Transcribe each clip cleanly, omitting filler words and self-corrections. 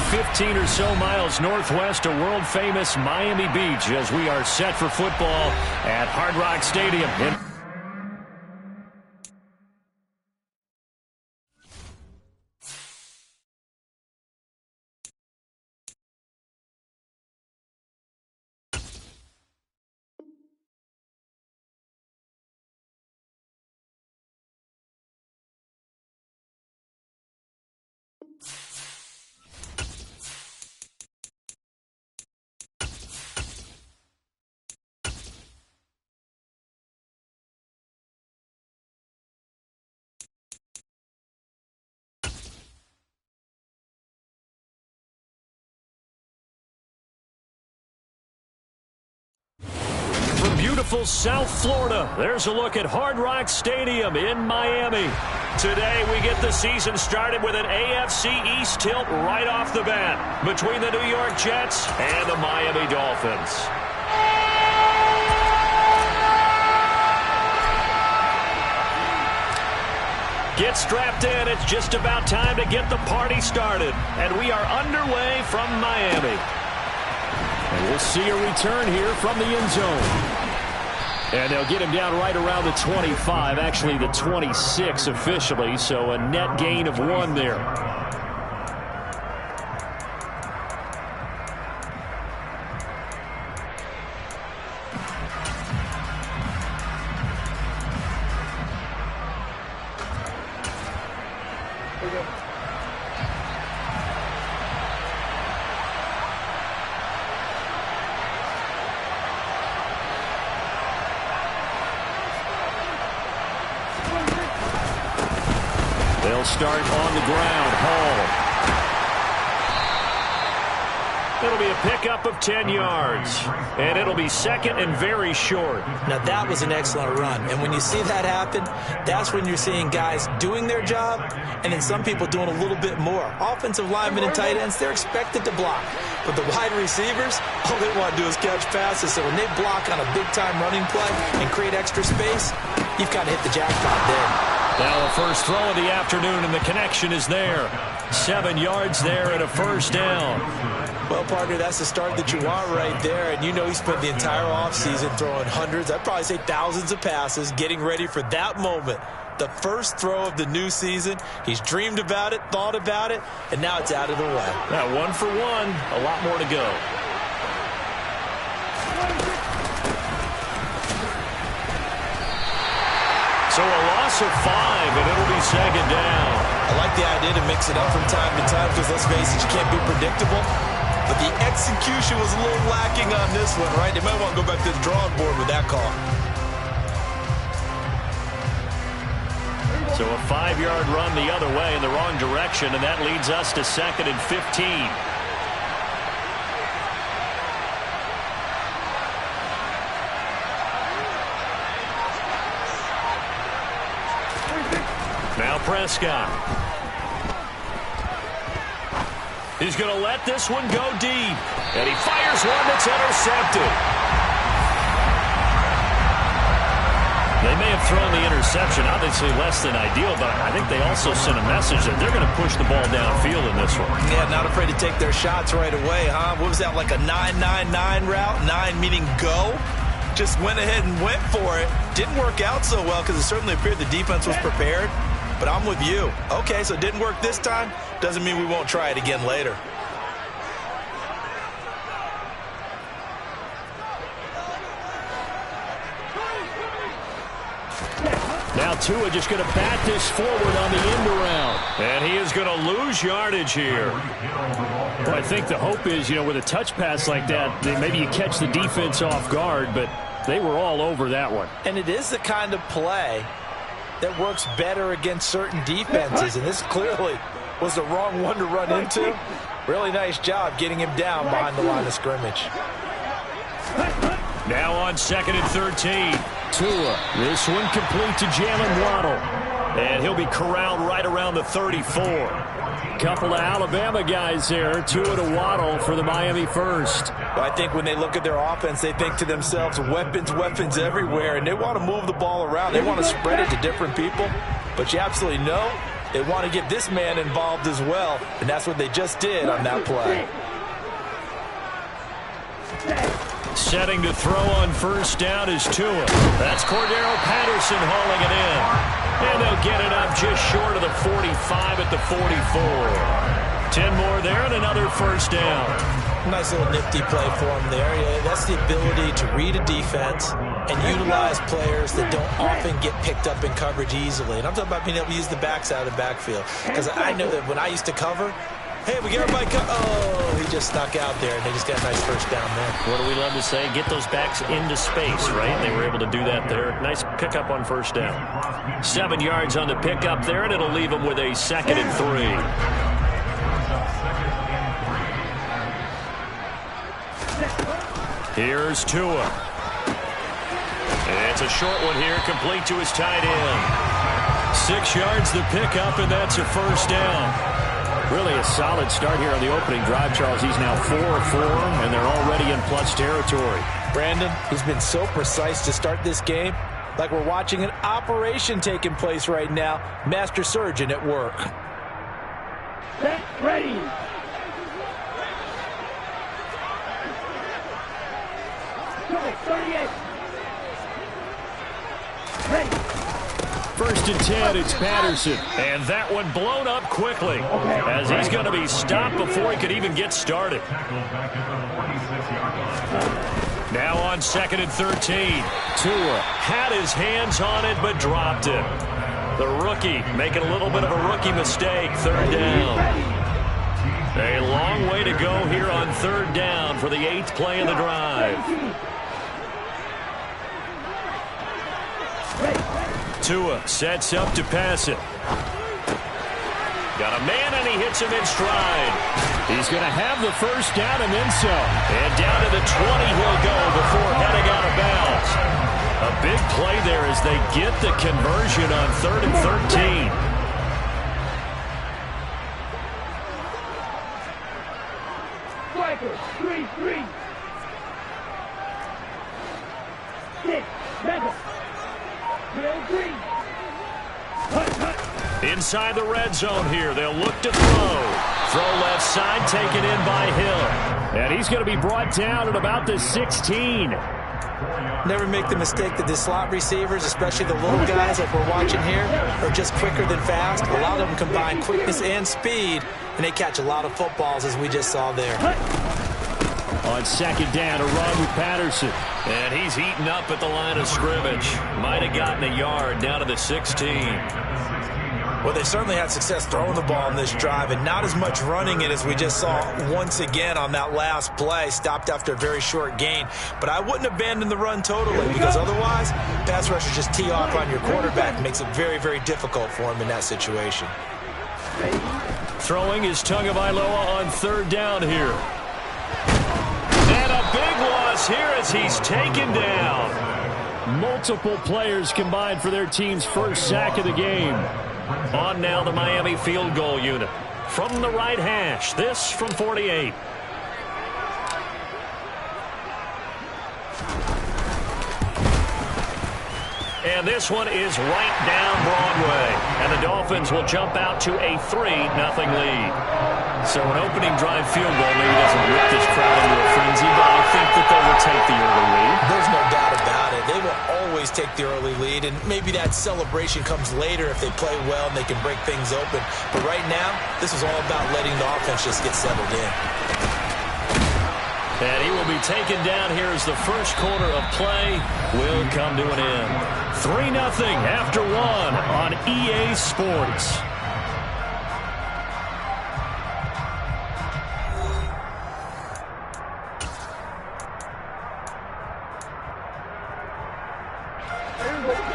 15 or so miles northwest of world-famous Miami Beach as we are set for football at Hard Rock Stadium. Beautiful South Florida. There's a look at Hard Rock Stadium in Miami. Today we get the season started with an AFC East tilt right off the bat between the New York Jets and the Miami Dolphins. Get strapped in. It's just about time to get the party started. And we are underway from Miami. And we'll see a return here from the end zone. And they'll get him down right around the 25, actually the 26 officially, so a net gain of 1 there. They'll start on the ground. Hall. It'll be a pickup of 10 yards. And it'll be second and very short. Now, that was an excellent run. And when you see that happen, that's when you're seeing guys doing their job and then some people doing a little bit more. Offensive linemen and tight ends, they're expected to block. But the wide receivers, all they want to do is catch passes. So when they block on a big-time running play and create extra space, you've got to hit the jackpot there. Now the first throw of the afternoon, and the connection is there. 7 yards there and a first down. Well, partner, that's the start that you want right there. And you know he spent the entire offseason throwing hundreds, I'd probably say thousands of passes, getting ready for that moment. The first throw of the new season. He's dreamed about it, thought about it, and now it's out of the way. Now 1 for 1, a lot more to go. So a loss of 5, and it'll be second down. I like the idea to mix it up from time to time because, let's face it, you can't be predictable. But the execution was a little lacking on this one, right? They might want to go back to the drawing board with that call. So a 5-yard run the other way in the wrong direction, and that leads us to second and 15. Now Prescott. He's going to let this one go deep. And he fires one that's intercepted. They may have thrown the interception, obviously less than ideal, but I think they also sent a message that they're going to push the ball downfield in this one. Yeah, not afraid to take their shots right away, huh? What was that, like a 9-9-9 route? 9 meaning go? Just went ahead and went for it. Didn't work out so well because it certainly appeared the defense was prepared. But I'm with you. Okay, so it didn't work this time. Doesn't mean we won't try it again later. Now Tua just going to bat this forward on the end around. And he is going to lose yardage here. Well, I think the hope is, with a touch pass like that, maybe you catch the defense off guard, but they were all over that one. And it is the kind of play that works better against certain defenses, and this clearly was the wrong one to run into. Really nice job getting him down behind the line of scrimmage. Now on second and 13. Tua, this one complete to Jalen Waddle. And he'll be corralled right around the 34. Couple of Alabama guys there, Tua to Waddle for the Miami first. Well, I think when they look at their offense, they think to themselves, weapons, weapons everywhere, and they want to move the ball around. They want to spread it to different people. But you absolutely know they want to get this man involved as well, and that's what they just did on that play. Setting to throw on first down is Tua. That's Cordero Patterson hauling it in. And they'll get it up just short of the 45 at the 44. 10 more there and another first down. Nice little nifty play for him there. Yeah, that's the ability to read a defense and utilize players that don't often get picked up in coverage easily. And I'm talking about being able to use the backside of the backfield. Because I know that when I used to cover, hey, we got everybody oh, he just snuck out there, and they just got a nice first down there. What do we love to say? Get those backs into space, right? They were able to do that there. Nice pickup on first down. 7 yards on the pickup there, and it'll leave them with a 2nd and 3. Here's Tua. It's a short one here, complete to his tight end. 6 yards the pickup, and that's a first down. Really a solid start here on the opening drive, Charles. He's now 4 of 4, and they're already in plus territory. Brandon, he's been so precise to start this game, like we're watching an operation taking place right now. Master surgeon at work. Set, ready. Go, 38. Ready. 1st and 10, it's Patterson. And that one blown up quickly as he's going to be stopped before he could even get started. Now on 2nd and 13. Tua had his hands on it but dropped it. The rookie making a little bit of a rookie mistake. 3rd down. A long way to go here on 3rd down for the 8th play of the drive. Tua sets up to pass it. Got a man, and he hits him in stride. He's going to have the first down and then some. And down to the 20 he'll go before heading out of bounds. A big play there as they get the conversion on 3rd and 13. Striker, 3-3. 6, 7. Inside the red zone here. They'll look to throw. Throw left side, taken in by Hill. And he's going to be brought down at about the 16. Never make the mistake that the slot receivers, especially the little guys like we're watching here, are just quicker than fast. A lot of them combine quickness and speed, and they catch a lot of footballs, as we just saw there. On 2nd down, a run with Patterson. And he's heating up at the line of scrimmage. Might have gotten a yard down to the 16. Well, they certainly had success throwing the ball in this drive, and not as much running it as we just saw once again on that last play. Stopped after a very short gain. But I wouldn't abandon the run totally, because otherwise, pass rushers just tee off on your quarterback. Makes it very, very difficult for him in that situation. Throwing is Tagovailoa on 3rd down here. And a big loss here as he's taken down. Multiple players combined for their team's first sack of the game. On now the Miami field goal unit. From the right hash, this from 48. And this one is right down Broadway. And the Dolphins will jump out to a 3-0 lead. So an opening drive field goal maybe doesn't whip this crowd into a frenzy, but I think that they will take the early lead. There's no doubt about it. They will always take the early lead, and maybe that celebration comes later if they play well and they can break things open. But right now, this is all about letting the offense just get settled in. And he will be taken down here as the first quarter of play will come to an end. 3-0 after 1 on EA Sports.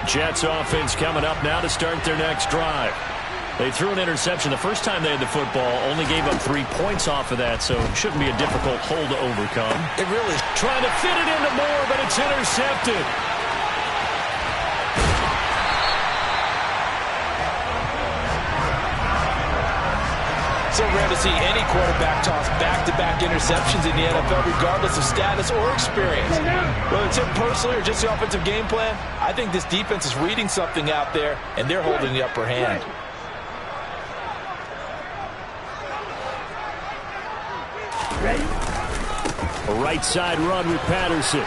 Jets offense coming up now to start their next drive. They threw an interception the first time they had the football, only gave up 3 points off of that, so it shouldn't be a difficult hole to overcome. It really is. Trying to fit it into Moore, but it's intercepted. So rare to see any quarterback toss back-to-back interceptions in the NFL, regardless of status or experience. Whether it's him personally or just the offensive game plan, I think this defense is reading something out there, and they're holding the upper hand. Ready? A right side run with Patterson.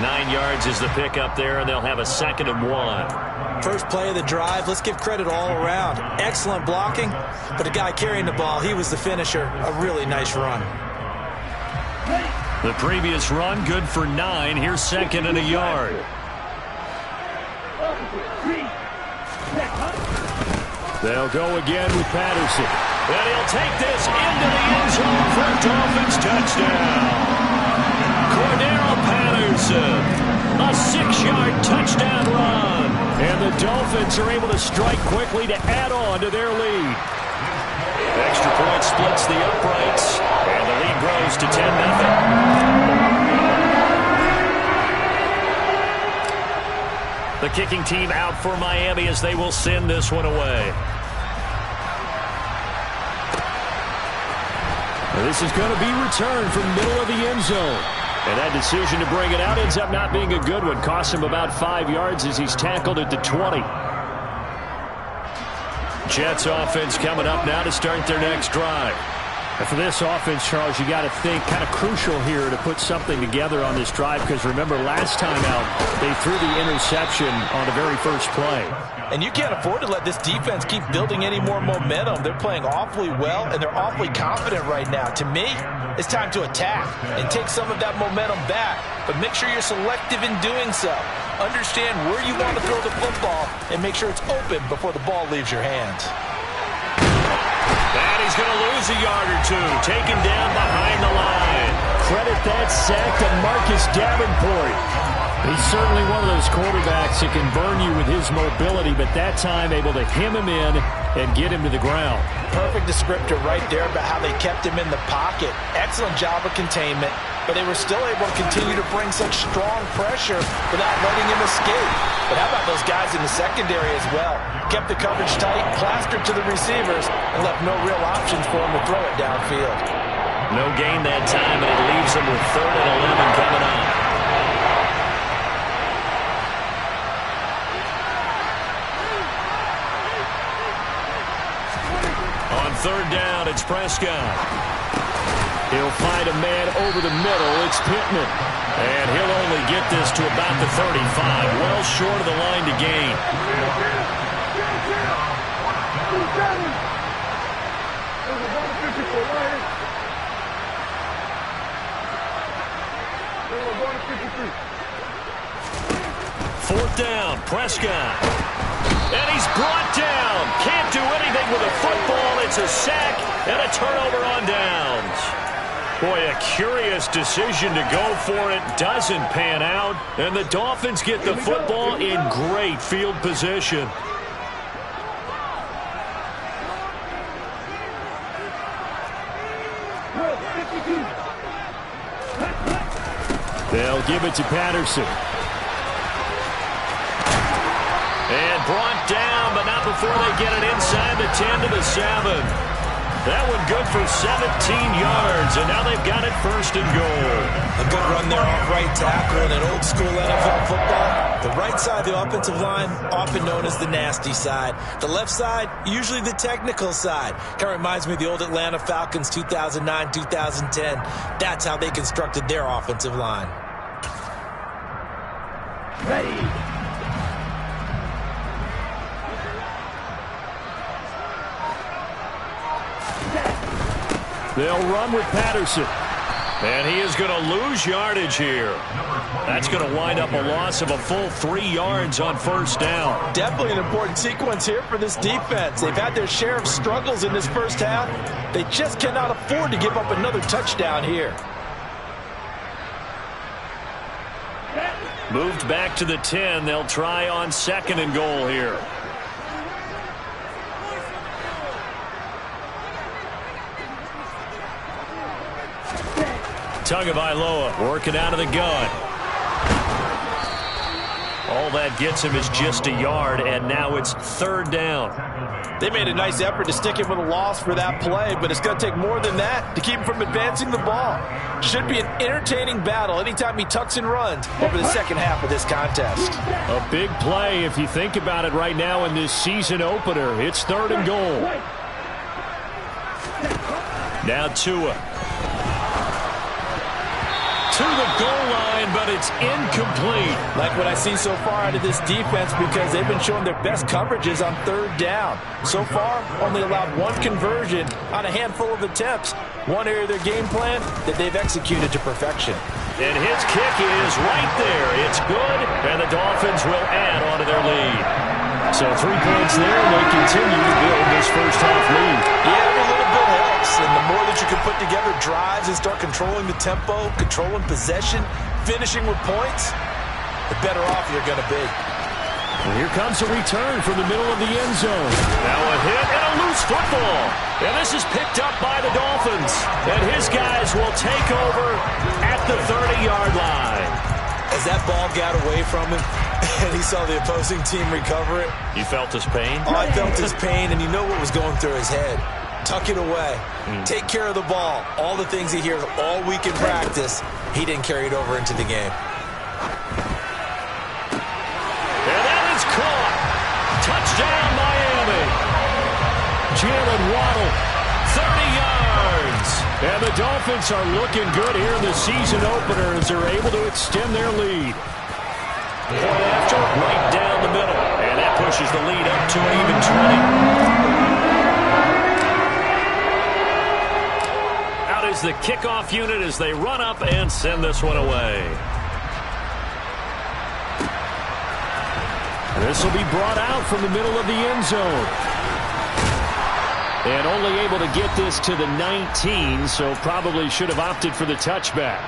9 yards is the pickup there, and they'll have a 2nd and 1. First play of the drive, let's give credit all around. Excellent blocking, but the guy carrying the ball, he was the finisher. A really nice run. The previous run, good for 9. Here's 2nd and a yard. They'll go again with Patterson. And he'll take this into the end zone for a Dolphins touchdown. Cordero Patterson, a 6-yard touchdown run. And the Dolphins are able to strike quickly to add on to their lead. Extra point splits the uprights, and the lead grows to 10-0. The kicking team out for Miami as they will send this one away. This is going to be returned from middle of the end zone. And that decision to bring it out ends up not being a good one. Costs him about 5 yards as he's tackled at the 20. Jets offense coming up now to start their next drive. And for this offense, Charles, you got to think kind of crucial here to put something together on this drive, because remember last time out they threw the interception on the very first play. And you can't afford to let this defense keep building any more momentum. They're playing awfully well, and they're awfully confident right now. To me, it's time to attack and take some of that momentum back, but make sure you're selective in doing so. Understand where you want to throw the football and make sure it's open before the ball leaves your hands. And he's going to lose a yard or two, taken down behind the line. Credit that sack to Marcus Davenport. He's certainly one of those quarterbacks that can burn you with his mobility, but that time able to hem him in and get him to the ground. Perfect descriptor right there about how they kept him in the pocket. Excellent job of containment, but they were still able to continue to bring such strong pressure without letting him escape. But how about those guys in the secondary as well? Kept the coverage tight, plastered to the receivers, and left no real options for him to throw it downfield. No gain that time, and it leaves him with 3rd and 11 coming up. On 3rd down, it's Prescott. He'll find a man over the middle. It's Pittman. And he'll only get this to about the 35. Well short of the line to gain. Fourth down, Prescott. And he's brought down. Can't do anything with a football. It's a sack and a turnover on downs. Boy, a curious decision to go for it. Doesn't pan out. And the Dolphins get the football in great field position. They'll give it to Patterson. And brought down, but not before they get it inside the 10 to the 7. That one good for 17 yards, and now they've got it 1st and goal. A good run there off right tackle in an old-school NFL football. The right side of the offensive line, often known as the nasty side. The left side, usually the technical side. Kind of reminds me of the old Atlanta Falcons 2009-2010. That's how they constructed their offensive line. Ready. They'll run with Patterson. And he is going to lose yardage here. That's going to wind up a loss of a full 3 yards on 1st down. Definitely an important sequence here for this defense. They've had their share of struggles in this first half. They just cannot afford to give up another touchdown here. Moved back to the 10. They'll try on 2nd and goal here. Tagovailoa working out of the gun. All that gets him is just a yard, and now it's 3rd down. They made a nice effort to stick him with a loss for that play, but it's going to take more than that to keep him from advancing the ball. Should be an entertaining battle anytime he tucks and runs over the second half of this contest. A big play if you think about it right now in this season opener. It's 3rd and goal. Now Tua. To the goal line, but it's incomplete. Like what I see so far out of this defense, because they've been showing their best coverages on third down. So far, only allowed one conversion on a handful of attempts. One area of their game plan that they've executed to perfection. And his kick is right there. It's good, and the Dolphins will add on to their lead. So 3 points there, and they continue to build this first half lead. Yeah, every little bit helps, and the more that you can put together drives and start controlling the tempo, controlling possession, finishing with points, the better off you're going to be. And here comes a return from the middle of the end zone. Now a hit and a loose football. And this is picked up by the Dolphins. And his guys will take over at the 30-yard line. As that ball got away from him and he saw the opposing team recover it. You felt his pain? Oh, I felt his pain, and you know what was going through his head. Tuck it away. Take care of the ball. All the things he hears all week in practice, he didn't carry it over into the game. And that is caught. Touchdown, Miami. Jalen Waddle, 30 yards. And the Dolphins are looking good here in the season opener as they're able to extend their lead. Point after, right down the middle. And that pushes the lead up to an even 20. Out is the kickoff unit as they run up and send this one away. This will be brought out from the middle of the end zone. And only able to get this to the 19, so probably should have opted for the touchback.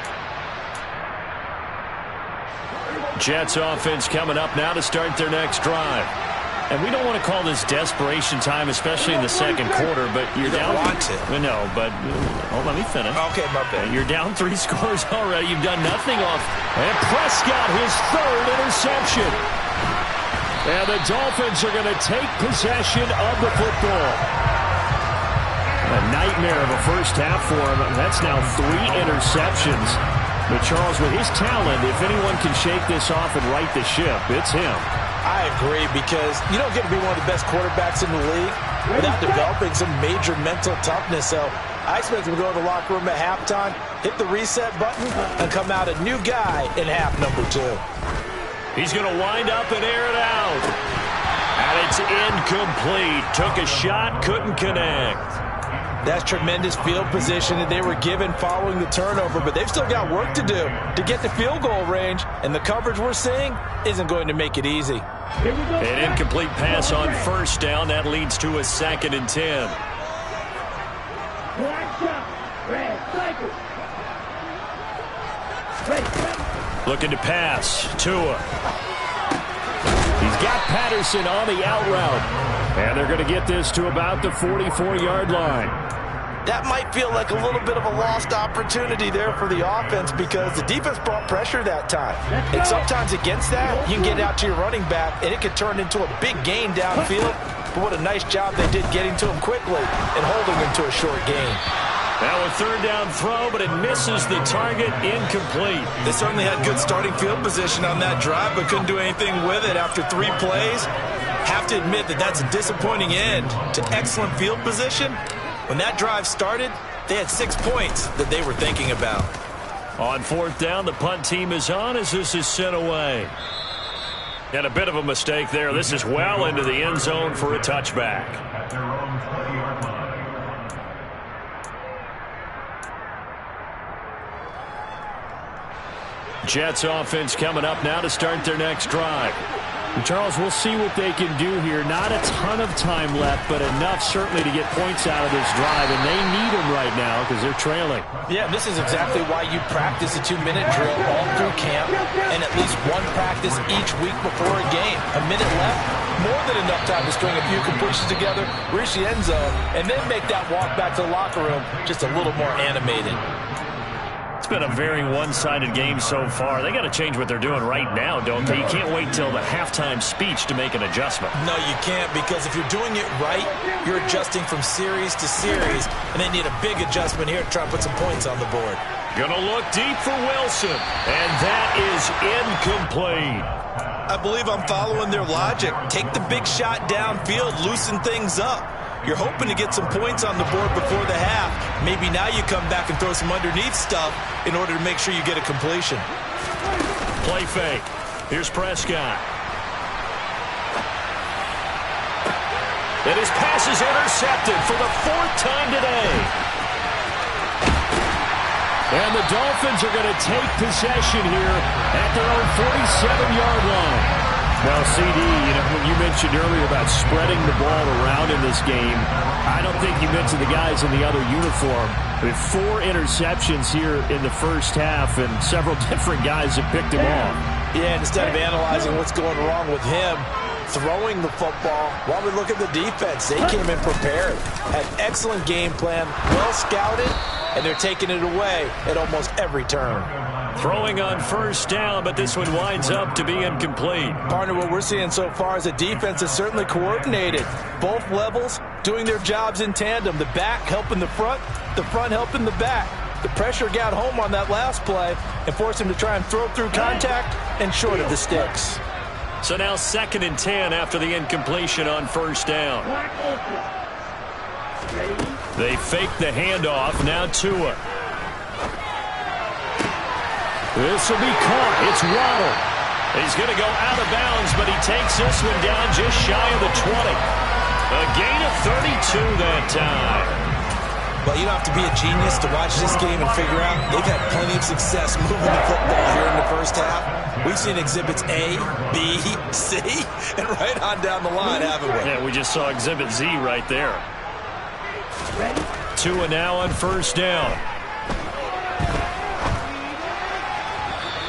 Jets offense coming up now to start their next drive. And we don't want to call this desperation time, especially in the second quarter, but you're down. Want to. No, but let me finish. Okay, my bad. You're down 3 scores already. You've done nothing off. And Prescott, his 3rd interception. And the Dolphins are going to take possession of the football. A nightmare of a first half for him. That's now 3 interceptions. But Charles, with his talent, if anyone can shake this off and right the ship, it's him. I agree, because you don't get to be one of the best quarterbacks in the league without developing some major mental toughness. So I expect him to go to the locker room at halftime, hit the reset button, and come out a new guy in half number 2. He's going to wind up and air it out. And it's incomplete. Took a shot, couldn't connect. That's tremendous field position that they were given following the turnover, but they've still got work to do to get the field goal range, and the coverage we're seeing isn't going to make it easy. An incomplete pass on first down. That leads to a 2nd and 10. Looking to pass. Tua. He's got Patterson on the out route. And they're going to get this to about the 44-yard line. That might feel like a little bit of a lost opportunity there for the offense, because the defense brought pressure that time. And sometimes against that, you can get out to your running back, and it could turn into a big gain downfield. But what a nice job they did getting to him quickly and holding him to a short gain. Now a 3rd down throw, but it misses the target. Incomplete. They certainly had good starting field position on that drive, but couldn't do anything with it after 3 plays. Have to admit that that's a disappointing end to excellent field position. When that drive started, they had 6 points that they were thinking about. On 4th down, the punt team is on as this is sent away. And a bit of a mistake there. This is well into the end zone for a touchback. Jets offense coming up now to start their next drive. And Charles, we'll see what they can do here. Not a ton of time left, but enough certainly to get points out of this drive, and they need them right now because they're trailing. Yeah, this is exactly why you practice a 2-minute drill all through camp and at least one practice each week before a game. A minute left, more than enough time to string a few completions together, reach the end zone, and then make that walk back to the locker room just a little more animated. It's been a very one-sided game so far. They got to change what they're doing right now, don't they? You can't wait till the halftime speech to make an adjustment. No, you can't, because if you're doing it right, you're adjusting from series to series, and they need a big adjustment here to try and put some points on the board. Gonna look deep for Wilson, and that is incomplete. I believe I'm following their logic. Take the big shot downfield, loosen things up. You're hoping to get some points on the board before the half. Maybe now you come back and throw some underneath stuff in order to make sure you get a completion. Play fake. Here's Prescott. And his pass is intercepted for the 4th time today. And the Dolphins are going to take possession here at their own 47-yard line. Now, CD, when you mentioned earlier about spreading the ball around in this game, I don't think you mentioned the guys in the other uniform. With 4 interceptions here in the first half, and several different guys have picked him off. Yeah, instead of analyzing what's going wrong with him, throwing the football, while we look at the defense, they came in prepared, had excellent game plan, well scouted, and they're taking it away at almost every turn. Throwing on first down, but this one winds up to be incomplete. Partner, what we're seeing so far is the defense is certainly coordinated. Both levels doing their jobs in tandem. The back helping the front helping the back. The pressure got home on that last play and forced him to try and throw through contact and short of the sticks. So now 2nd and 10 after the incompletion on first down. They fake the handoff. Now Tua. This will be caught. It's Waddle. He's going to go out of bounds, but he takes this one down just shy of the 20. A gain of 32 that time. Well, you don't have to be a genius to watch this game and figure out they've had plenty of success moving the football here in the first half. We've seen exhibits A, B, C, and right on down the line, haven't we? Yeah, we just saw exhibit Z right there. Tua now on first down.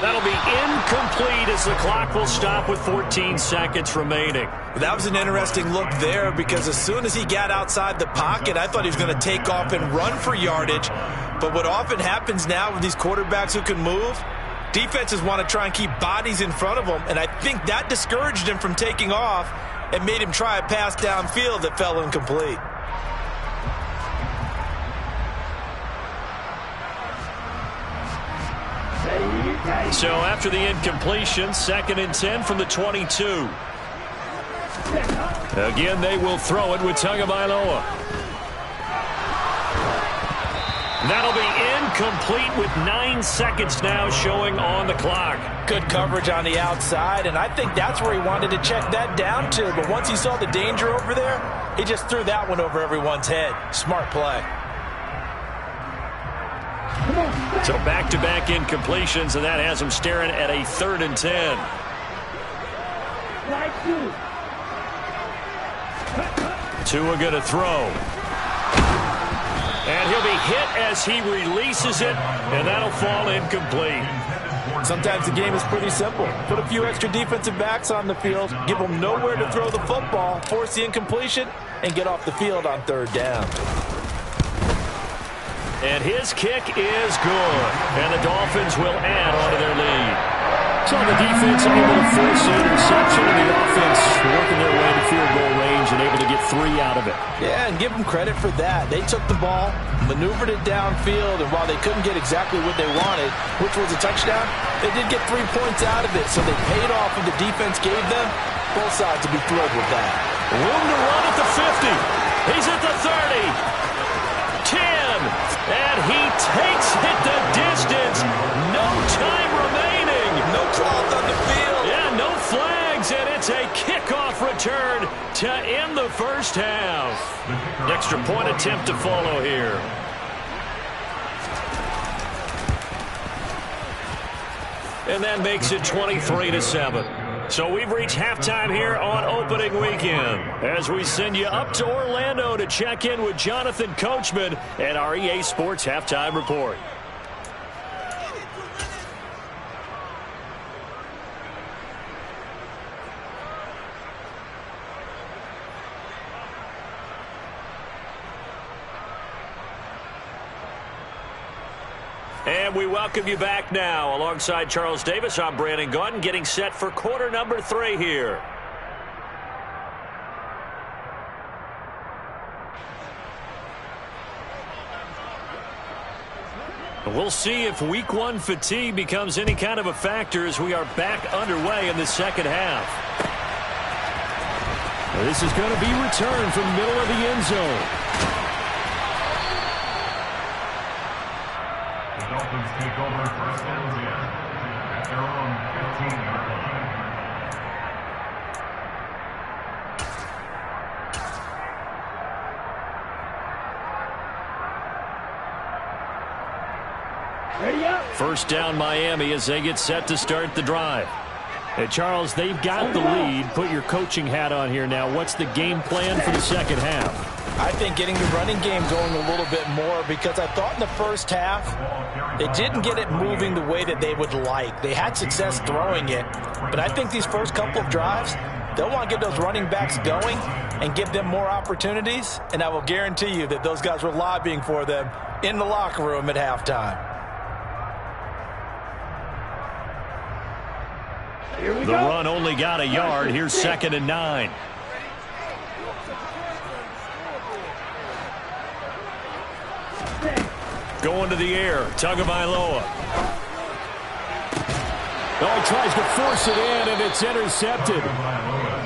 That'll be incomplete as the clock will stop with 14 seconds remaining. That was an interesting look there because as soon as he got outside the pocket, I thought he was going to take off and run for yardage. But what often happens now with these quarterbacks who can move, defenses want to try and keep bodies in front of them, and I think that discouraged him from taking off and made him try a pass downfield that fell incomplete. So after the incompletion, 2nd and 10 from the 22. Again, they will throw it with Tagovailoa. That'll be incomplete with 9 seconds now showing on the clock. Good coverage on the outside, and I think that's where he wanted to check that down to. But once he saw the danger over there, he just threw that one over everyone's head. Smart play. So back-to-back incompletions, and that has him staring at a 3rd and 10. Tua going to throw. And he'll be hit as he releases it, and that'll fall incomplete. Sometimes the game is pretty simple. Put a few extra defensive backs on the field, give them nowhere to throw the football, force the incompletion, and get off the field on 3rd down. And his kick is good. And the Dolphins will add on to their lead. So the defense able to force the interception, and the offense working their way to field goal range and able to get 3 out of it. Yeah, and give them credit for that. They took the ball, maneuvered it downfield, and while they couldn't get exactly what they wanted, which was a touchdown, they did get 3 points out of it. So they paid off what the defense gave them. Both sides will be thrilled with that. Room to run at the 50. He's at the 30. 10. And he takes it the distance. No time remaining. No cloth on the field. Yeah, no flags, and it's a kickoff return to end the first half. Extra point attempt to follow here. And that makes it 23-7. So we've reached halftime here on opening weekend as we send you up to Orlando to check in with Jonathan Coachman and our EA Sports Halftime Report. And we welcome you back now. Alongside Charles Davis, I'm Brandon Gaudin, getting set for quarter number 3 here. We'll see if week 1 fatigue becomes any kind of a factor as we are back underway in the second half. This is going to be returned from the middle of the end zone. The Dolphins take over first and 10 at their own 15-yard line. Ready up. First down Miami as they get set to start the drive. Hey, Charles, they've got the lead. Put your coaching hat on here now. What's the game plan for the second half? I think getting the running game going a little bit more, because I thought in the first half they didn't get it moving the way that they would like. They had success throwing it, but I think these first couple of drives, they'll want to get those running backs going and give them more opportunities, and I will guarantee you that those guys were lobbying for them in the locker room at halftime. The run only got a yard. Here's 2nd and 9. Going to the air. Tagovailoa. Oh, he tries to force it in, and it's intercepted.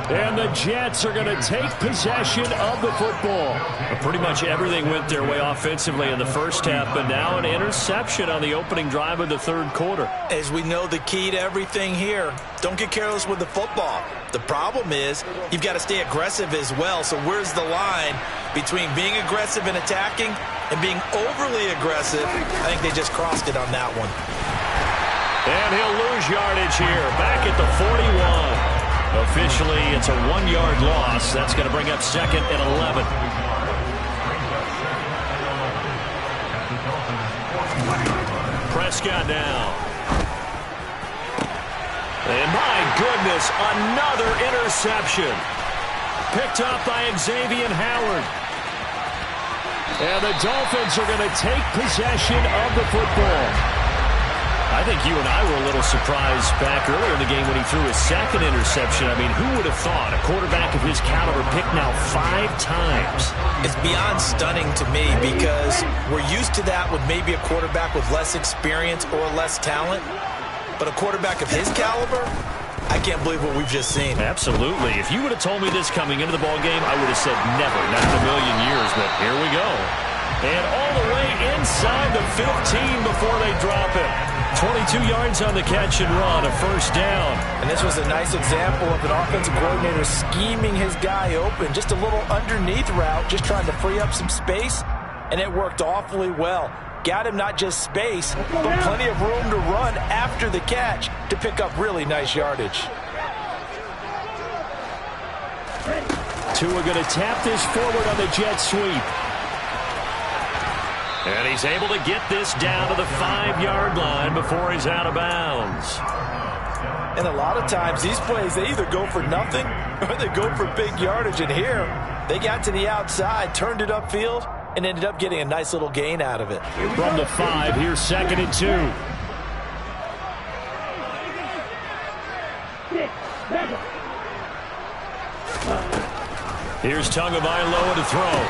And the Jets are going to take possession of the football. Pretty much everything went their way offensively in the first half, but now an interception on the opening drive of the third quarter. As we know, the key to everything here, don't get careless with the football. The problem is you've got to stay aggressive as well. So where's the line between being aggressive and attacking and being overly aggressive? I think they just crossed it on that one. And he'll lose yardage here, back at the 41. Officially, it's a 1-yard loss. That's going to bring up 2nd and 11. Prescott now. And my goodness, another interception. Picked up by Xavier Howard. And the Dolphins are going to take possession of the football. I think you and I were a little surprised back earlier in the game when he threw his 2nd interception. I mean, who would have thought a quarterback of his caliber picked now 5 times? It's beyond stunning to me, because we're used to that with maybe a quarterback with less experience or less talent. But a quarterback of his caliber, I can't believe what we've just seen. Absolutely. If you would have told me this coming into the ballgame, I would have said never, not in a million years. But here we go. And all the way inside the 15 before they drop it. 22 yards on the catch and run, a first down. And this was a nice example of an offensive coordinator scheming his guy open. Just a little underneath route, just trying to free up some space, and it worked awfully well. Got him not just space, but plenty of room to run after the catch to pick up really nice yardage. Tua going to tap this forward on the jet sweep. And he's able to get this down to the 5-yard line before he's out of bounds. And a lot of times these plays, they either go for nothing or they go for big yardage. And here, they got to the outside, turned it upfield, and ended up getting a nice little gain out of it. From the 5, here's 2nd and 2. Here's Tagovailoa to throw.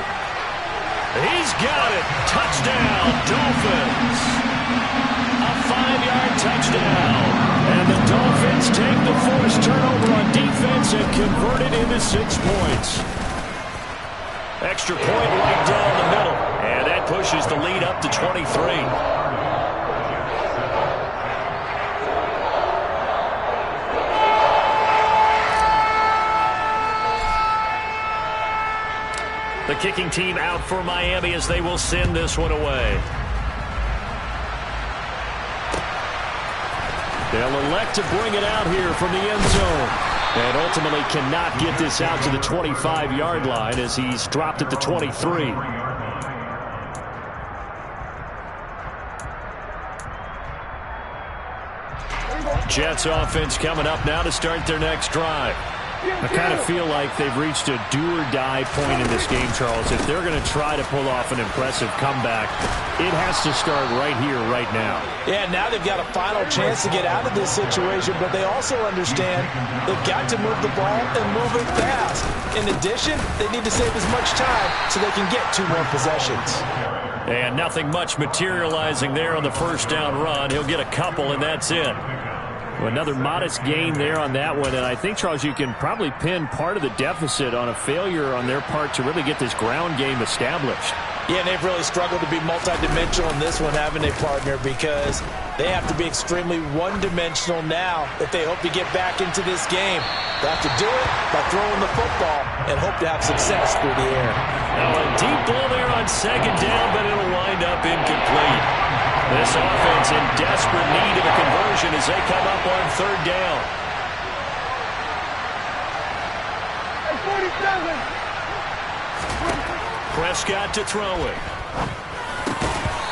He's got it. Touchdown, Dolphins. A 5-yard touchdown. And the Dolphins take the forced turnover on defense and convert it into 6 points. Extra point right down the middle. And that pushes the lead up to 23. The kicking team out for Miami as they will send this one away. They'll elect to bring it out here from the end zone. And ultimately cannot get this out to the 25-yard line as he's dropped at the 23. Jets offense coming up now to start their next drive. I kind of feel like they've reached a do-or-die point in this game, Charles. If they're going to try to pull off an impressive comeback, it has to start right here, right now. Yeah, now they've got a final chance to get out of this situation, but they also understand they've got to move the ball and move it fast. In addition, they need to save as much time so they can get 2 more possessions. And nothing much materializing there on the first down run. He'll get a couple, and that's it. Well, another modest gain there on that one, and I think, Charles, you can probably pin part of the deficit on a failure on their part to really get this ground game established. Yeah, and they've really struggled to be multidimensional in this one, haven't they, partner? Because they have to be extremely one-dimensional now if they hope to get back into this game. They have to do it by throwing the football and hope to have success through the air. Now a deep ball there on second down, but it'll wind up incomplete. This offense in desperate need of a conversion as they come up on third down. 47. Prescott to throw it.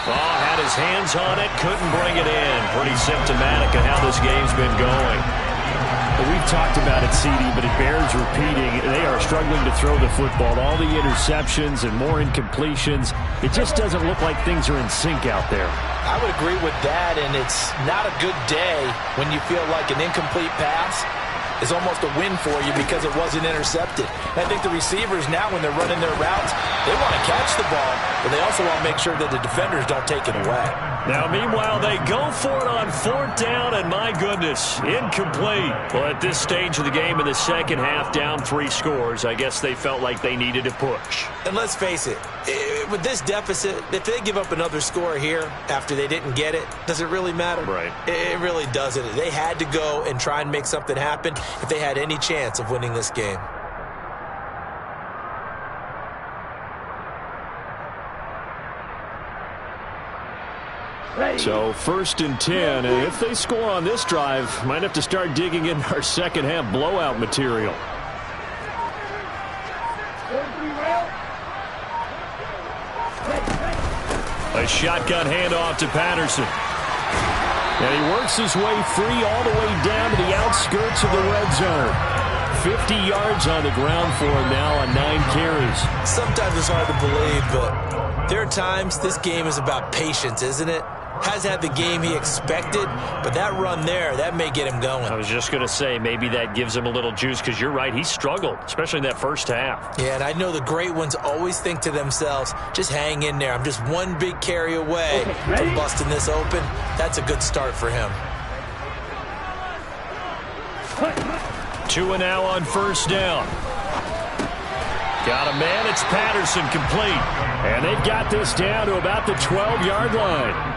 Oh, had his hands on it, couldn't bring it in. Pretty symptomatic of how this game's been going. We've talked about it, CD, but it bears repeating. They are struggling to throw the football. All the interceptions and more incompletions. It just doesn't look like things are in sync out there. I would agree with that, and it's not a good day when you feel like an incomplete pass is almost a win for you because it wasn't intercepted. And I think the receivers now, when they're running their routes, they want to catch the ball, but they also want to make sure that the defenders don't take it away. Now, meanwhile, they go for it on fourth down, and my goodness, incomplete. Well, at this stage of the game in the second half, down 3 scores, I guess they felt like they needed a push. And let's face it, with this deficit, if they give up another score here after they didn't get it, does it really matter? Right. It really doesn't. They had to go and try and make something happen if they had any chance of winning this game. So 1st and 10, and if they score on this drive, might have to start digging in our second half blowout material. A shotgun handoff to Patterson. And he works his way free all the way down to the outskirts of the red zone. 50 yards on the ground for him now on 9 carries. Sometimes it's hard to believe, but there are times this game is about patience, isn't it? Has had the game he expected, but that run there, that may get him going. I was just going to say, maybe that gives him a little juice, because you're right, he struggled, especially in that first half. Yeah, and I know the great ones always think to themselves, just hang in there. I'm just one big carry away from busting this open. That's a good start for him. 2 and now on first down. Got a man, it's Patterson, complete. And they've got this down to about the 12-yard line.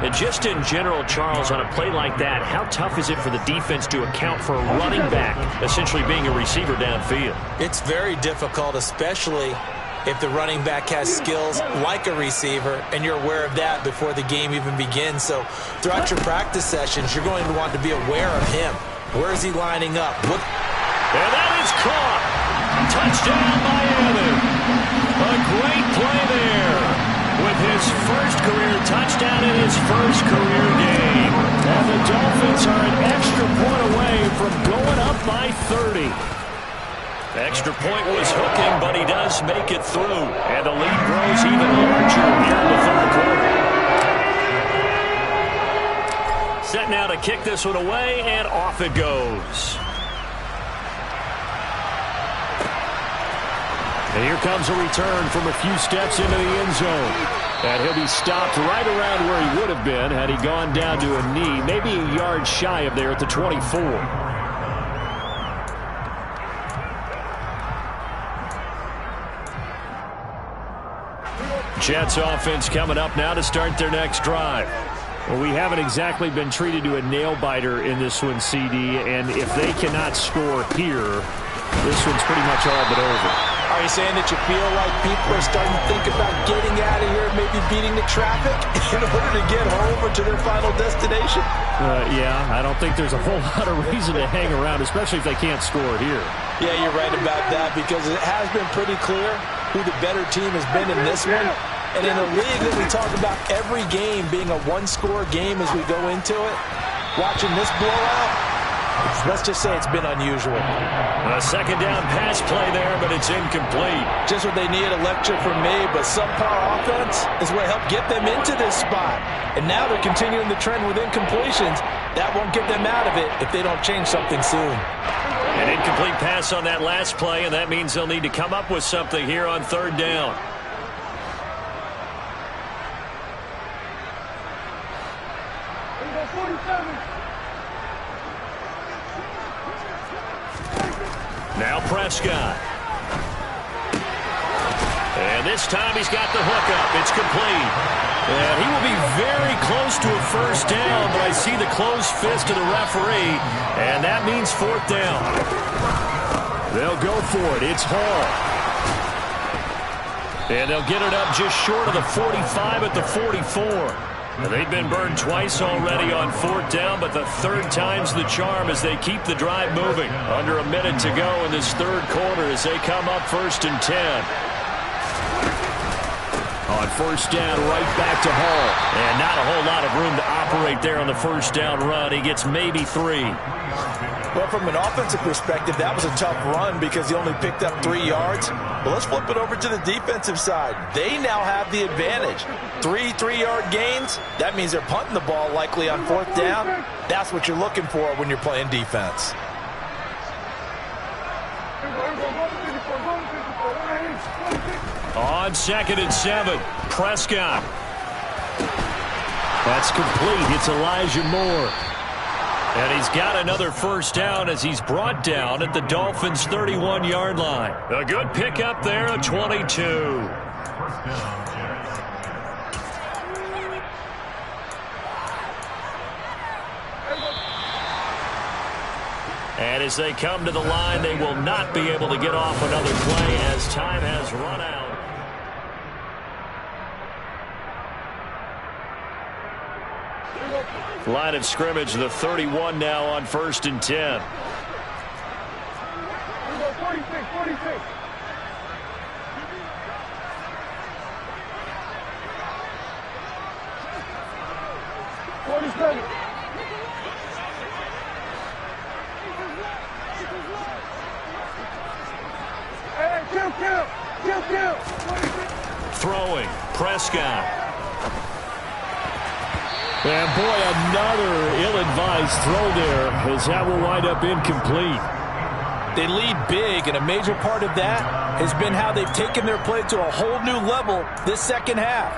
And just in general, Charles, on a play like that, how tough is it for the defense to account for a running back essentially being a receiver downfield? It's very difficult, especially if the running back has skills like a receiver, and you're aware of that before the game even begins. So throughout your practice sessions, you're going to want to be aware of him. Where is he lining up? And that is caught. Touchdown, Miami. A great play there with his first career touchdown in his first career game. And the Dolphins are an extra point away from going up by 30. The extra point was hooking, but he does make it through. And the lead grows even larger here in the third quarter. Set now to kick this one away, and off it goes. And here comes a return from a few steps into the end zone. And he'll be stopped right around where he would have been had he gone down to a knee, maybe a yard shy of there at the 24. Jets offense coming up now to start their next drive. Well, we haven't exactly been treated to a nail-biter in this one, CD, and if they cannot score here, this one's pretty much all but over. Are you saying that you feel like people are starting to think about getting out of here, maybe beating the traffic in order to get home or to their final destination? Yeah, I don't think there's a whole lot of reason to hang around, especially if they can't score here. Yeah, you're right about that, because it has been pretty clear who the better team has been in this one. And in a league that we talk about every game being a one-score game as we go into it, watching this blowout, let's just say it's been unusual. A second down pass play there, but it's incomplete. Just what they needed, a lecture from me, but subpar offense is what helped get them into this spot. And now they're continuing the trend with incompletions. That won't get them out of it if they don't change something soon. An incomplete pass on that last play, and that means they'll need to come up with something here on third down. Now Prescott. And this time he's got the hook up. It's complete. And he will be very close to a first down, but I see the closed fist of the referee, and that means fourth down. They'll go for it. It's Hall. And they'll get it up just short of the 45 at the 44. And they've been burned twice already on fourth down, but the third time's the charm as they keep the drive moving. Under a minute to go in this third quarter as they come up 1st and 10. On first down, right back to Hall. And not a whole lot of room to operate there on the first down run. He gets maybe 3. Well, from an offensive perspective, that was a tough run because he only picked up 3 yards. But let's flip it over to the defensive side. They now have the advantage. 3 3-yard gains, that means they're punting the ball likely on fourth down. That's what you're looking for when you're playing defense. On 2nd and 7, Prescott. That's complete. It's Elijah Moore. And he's got another first down as he's brought down at the Dolphins' 31-yard line. A good pickup there, a 22. First down, And as they come to the line, they will not be able to get off another play as time has run out. Line of scrimmage, the 31 now on 1st and 10. 46. 47. Hey, kill. Throwing, Prescott. And boy, another ill-advised throw there as that will wind up incomplete. They lead big, and a major part of that has been how they've taken their play to a whole new level this second half.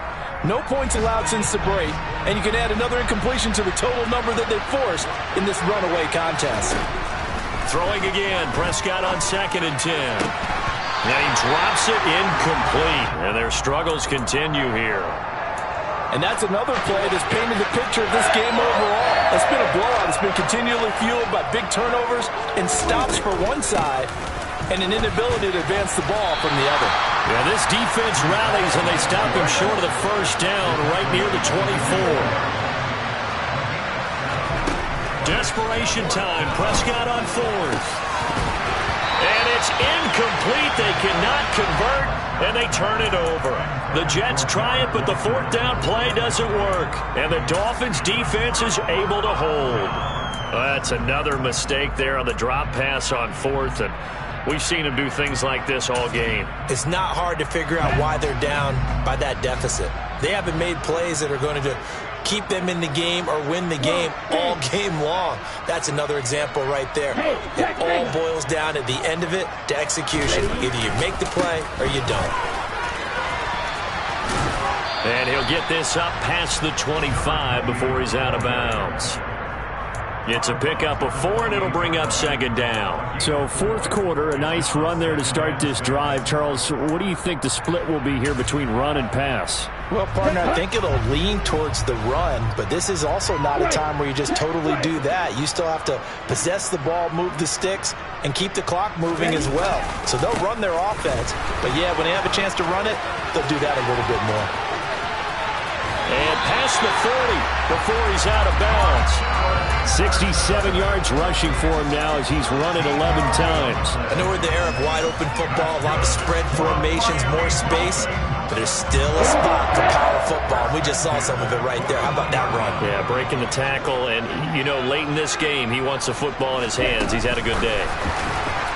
No points allowed since the break, and you can add another incompletion to the total number that they forced in this runaway contest. Throwing again, Prescott on 2nd and 10. And he drops it incomplete, and their struggles continue here. And that's another play that's painted the picture of this game overall. It's been a blowout. It's been continually fueled by big turnovers and stops for one side and an inability to advance the ball from the other. Yeah, this defense rallies, and they stop him short of the first down right near the 24. Desperation time. Prescott on 4th. And it's incomplete. They cannot convert, and they turn it over. The Jets try it, but the fourth down play doesn't work. And the Dolphins' defense is able to hold. That's another mistake there on the drop pass on 4th, and we've seen them do things like this all game. It's not hard to figure out why they're down by that deficit. They haven't made plays that are going to keep them in the game or win the game all game long. That's another example right there. It all boils down at the end of it to execution. Either you make the play or you don't. And he'll get this up past the 25 before he's out of bounds. It's a pickup of 4, and it'll bring up 2nd down. So fourth quarter, a nice run there to start this drive. Charles, what do you think the split will be here between run and pass? Well, partner, I think it'll lean towards the run, but this is also not a time where you just totally do that. You still have to possess the ball, move the sticks, and keep the clock moving as well. So they'll run their offense, but yeah, when they have a chance to run it, they'll do that a little bit more. And past the 30 before he's out of bounds. 67 yards rushing for him now as he's run it 11 times. I know we're in the era of wide-open football, a lot of spread formations, more space, but there's still a spot for power football. We just saw some of it right there. How about that run? Yeah, breaking the tackle, and, you know, late in this game, he wants the football in his hands. He's had a good day.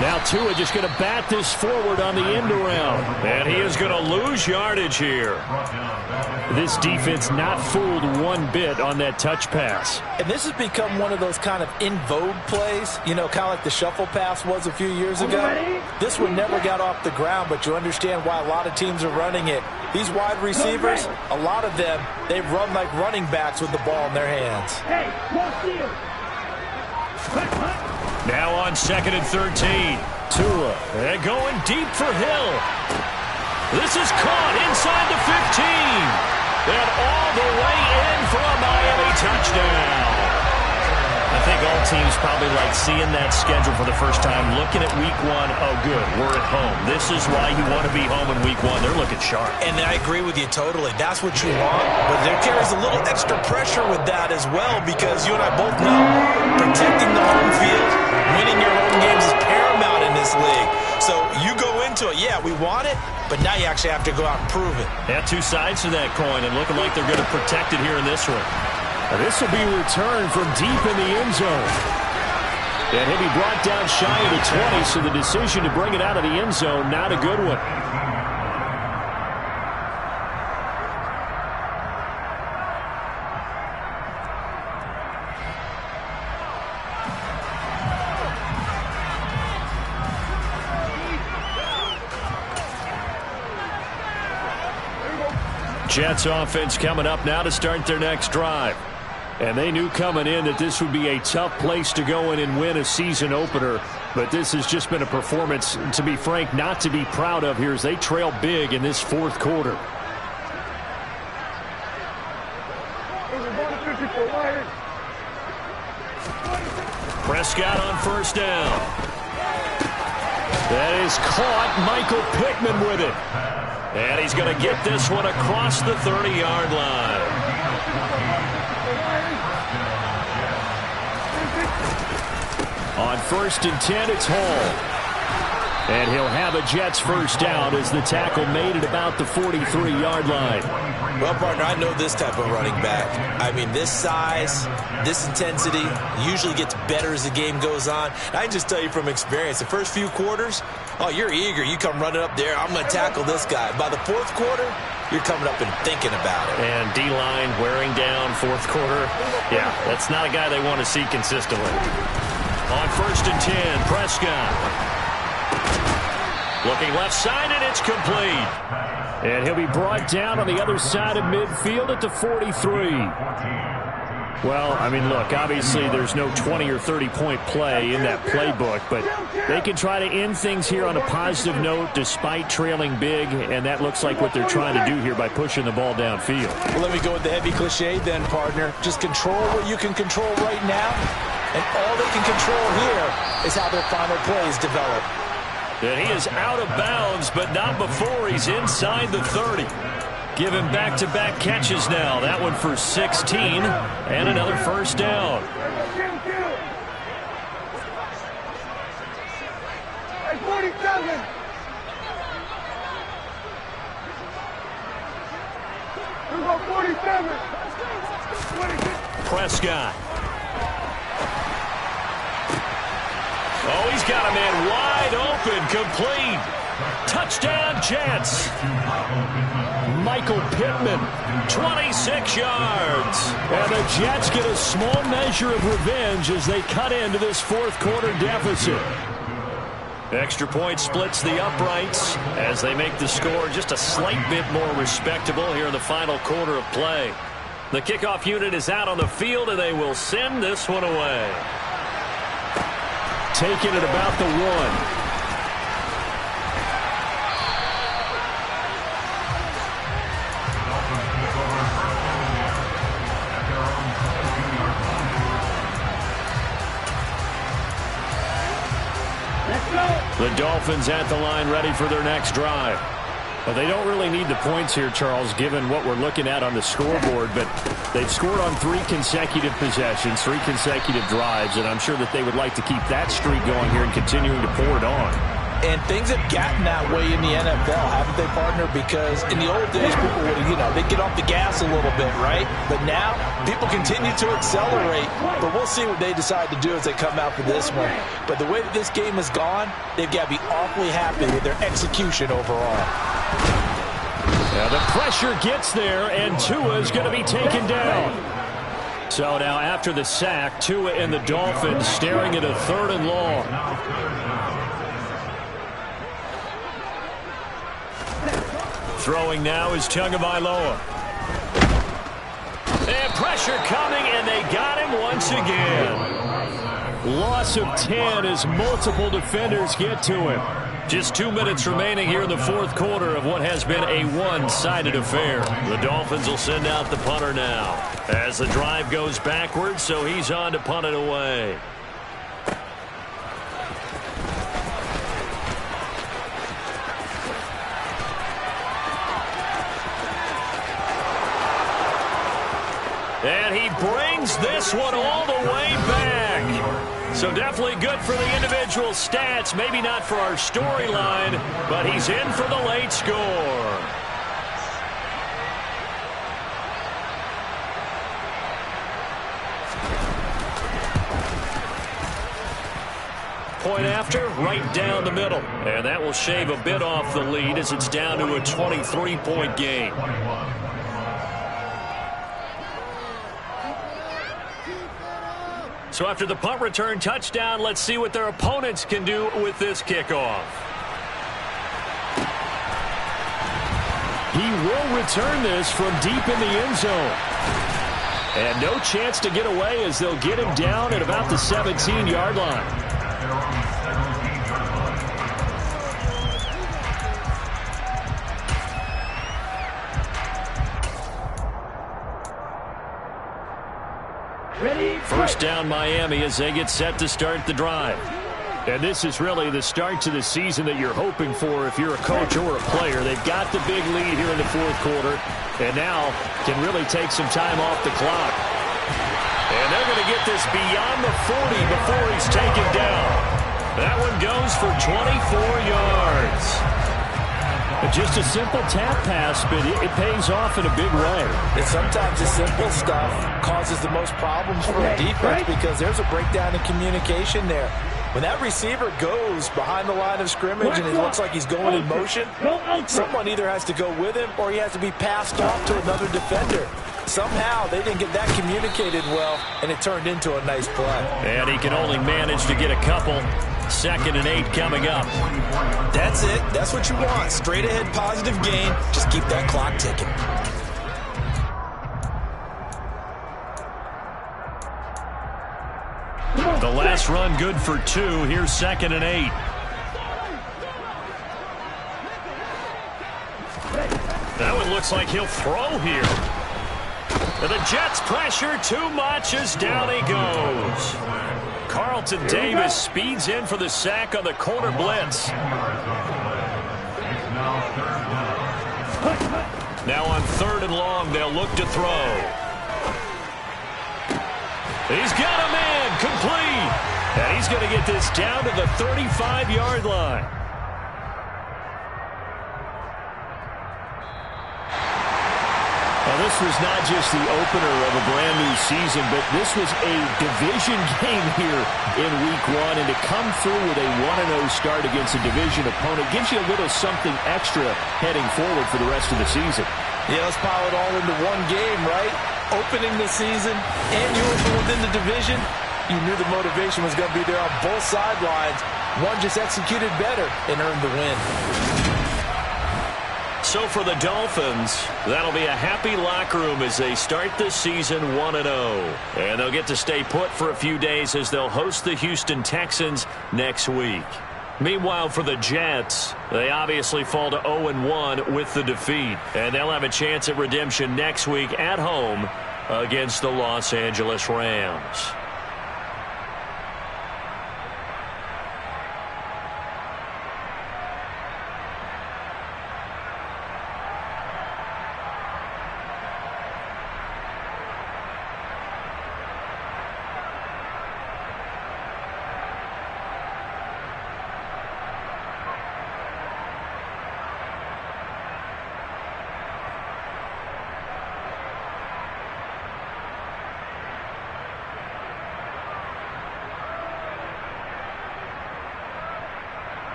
Now Tua just going to bat this forward on the end around. And he is going to lose yardage here. This defense not fooled one bit on that touch pass. And this has become one of those kind of in vogue plays, you know, kind of like the shuffle pass was a few years ago. This one never got off the ground, but you understand why a lot of teams are running it. These wide receivers, a lot of them, they run like running backs with the ball in their hands. Now on 2nd and 13. Tua. And going deep for Hill. This is caught inside the 15. And all the way in for a Miami touchdown. I think all teams probably like seeing that schedule for the first time, looking at week one. Oh, good, we're at home. This is why you want to be home in week one. They're looking sharp. And I agree with you totally. That's what you want. But there carries a little extra pressure with that as well, because you and I both know protecting the home field, winning your home games is paramount in this league. So you go into it, yeah, we want it, but now you actually have to go out and prove it. Yeah, two sides to that coin, and looking like they're going to protect it here in this one. Now, this will be returned from deep in the end zone. And he'll be brought down shy of the 20, so the decision to bring it out of the end zone, not a good one. Jets offense coming up now to start their next drive. And they knew coming in that this would be a tough place to go in and win a season opener. But this has just been a performance, to be frank, not to be proud of here as they trail big in this fourth quarter. Prescott on first down. That is caught. Michael Pittman with it. And he's going to get this one across the 30-yard line. On 1st and 10, it's Hall. And he'll have a Jets first down as the tackle made it about the 43-yard line. Well, partner, I know this type of running back. I mean, this size, this intensity usually gets better as the game goes on. I can just tell you from experience, the first few quarters, oh, you're eager. You come running up there, I'm going to tackle this guy. By the fourth quarter, you're coming up and thinking about it. And D-line wearing down fourth quarter. Yeah, that's not a guy they want to see consistently. On 1st and 10, Prescott. Looking left side, and it's complete. And he'll be brought down on the other side of midfield at the 43. Well, I mean, look, obviously there's no 20 or 30-point play in that playbook, but they can try to end things here on a positive note despite trailing big, and that looks like what they're trying to do here by pushing the ball downfield. Well, let me go with the heavy cliche then, partner. Just control what you can control right now, and all they can control here is how their final plays develop. And he is out of bounds, but not before he's inside the 30. Give him back-to-back catches now. That one for 16 and another first down. Hey, 47. Who's on 47? Prescott. Oh, he's got a man wide open, complete. Touchdown, Jets. Michael Pittman, 26 yards. And the Jets get a small measure of revenge as they cut into this fourth quarter deficit. Extra point splits the uprights as they make the score just a slight bit more respectable here in the final quarter of play. The kickoff unit is out on the field, and they will send this one away. Taking it about the 1. The Dolphins at the line ready for their next drive. Well, they don't really need the points here, Charles, given what we're looking at on the scoreboard, but they've scored on 3 consecutive possessions, 3 consecutive drives, and I'm sure that they would like to keep that streak going here and continuing to pour it on. And things have gotten that way in the NFL, haven't they, partner? Because in the old days, people would, they'd get off the gas a little bit, right? But now, people continue to accelerate. But we'll see what they decide to do as they come out for this one. But the way that this game has gone, they've got to be awfully happy with their execution overall. Now the pressure gets there, and Tua is going to be taken down. So now after the sack, Tua and the Dolphins staring at a 3rd and long. Throwing now is Tagovailoa. And pressure coming, and they got him once again. Loss of 10 as multiple defenders get to him. Just 2 minutes remaining here in the fourth quarter of what has been a one-sided affair. The Dolphins will send out the punter now as the drive goes backwards, so he's on to punt it away. And he brings this one all the way back. So definitely good for the individual stats. Maybe not for our storyline, but he's in for the late score. Point after, right down the middle. And that will shave a bit off the lead as it's down to a 23-point game. So after the punt return touchdown, let's see what their opponents can do with this kickoff. He will return this from deep in the end zone. And no chance to get away as they'll get him down at about the 17-yard line. First down Miami as they get set to start the drive. And this is really the start to the season that you're hoping for if you're a coach or a player. They've got the big lead here in the fourth quarter and now can really take some time off the clock. And they're going to get this beyond the 40 before he's taken down. That one goes for 24 yards. Just a simple tap pass, but it pays off in a big way. And sometimes the simple stuff causes the most problems for a defense because there's a breakdown in communication there. When that receiver goes behind the line of scrimmage and it looks like he's going in motion, someone either has to go with him or he has to be passed off to another defender. Somehow they didn't get that communicated well, and it turned into a nice play. And he can only manage to get a couple. 2nd and 8 coming up. That's it. That's what you want. Straight ahead positive gain. Just keep that clock ticking. The last run good for 2. Here's 2nd and 8. That one looks like he'll throw here. And the Jets pressure too much as down he goes. Carlton Davis speeds in for the sack on the corner blitz. Now on 3rd and long, they'll look to throw. He's got a man complete. And he's going to get this down to the 35-yard line. Well, this was not just the opener of a brand new season, but this was a division game here in week 1. And to come through with a 1-0 start against a division opponent gives you a little something extra heading forward for the rest of the season. Yeah, let's pile it all into one game, right? Opening the season and you were within the division. You knew the motivation was going to be there on both sidelines. One just executed better and earned the win. So for the Dolphins, that'll be a happy locker room as they start the season 1-0. And they'll get to stay put for a few days as they'll host the Houston Texans next week. Meanwhile, for the Jets, they obviously fall to 0-1 with the defeat. And they'll have a chance at redemption next week at home against the Los Angeles Rams.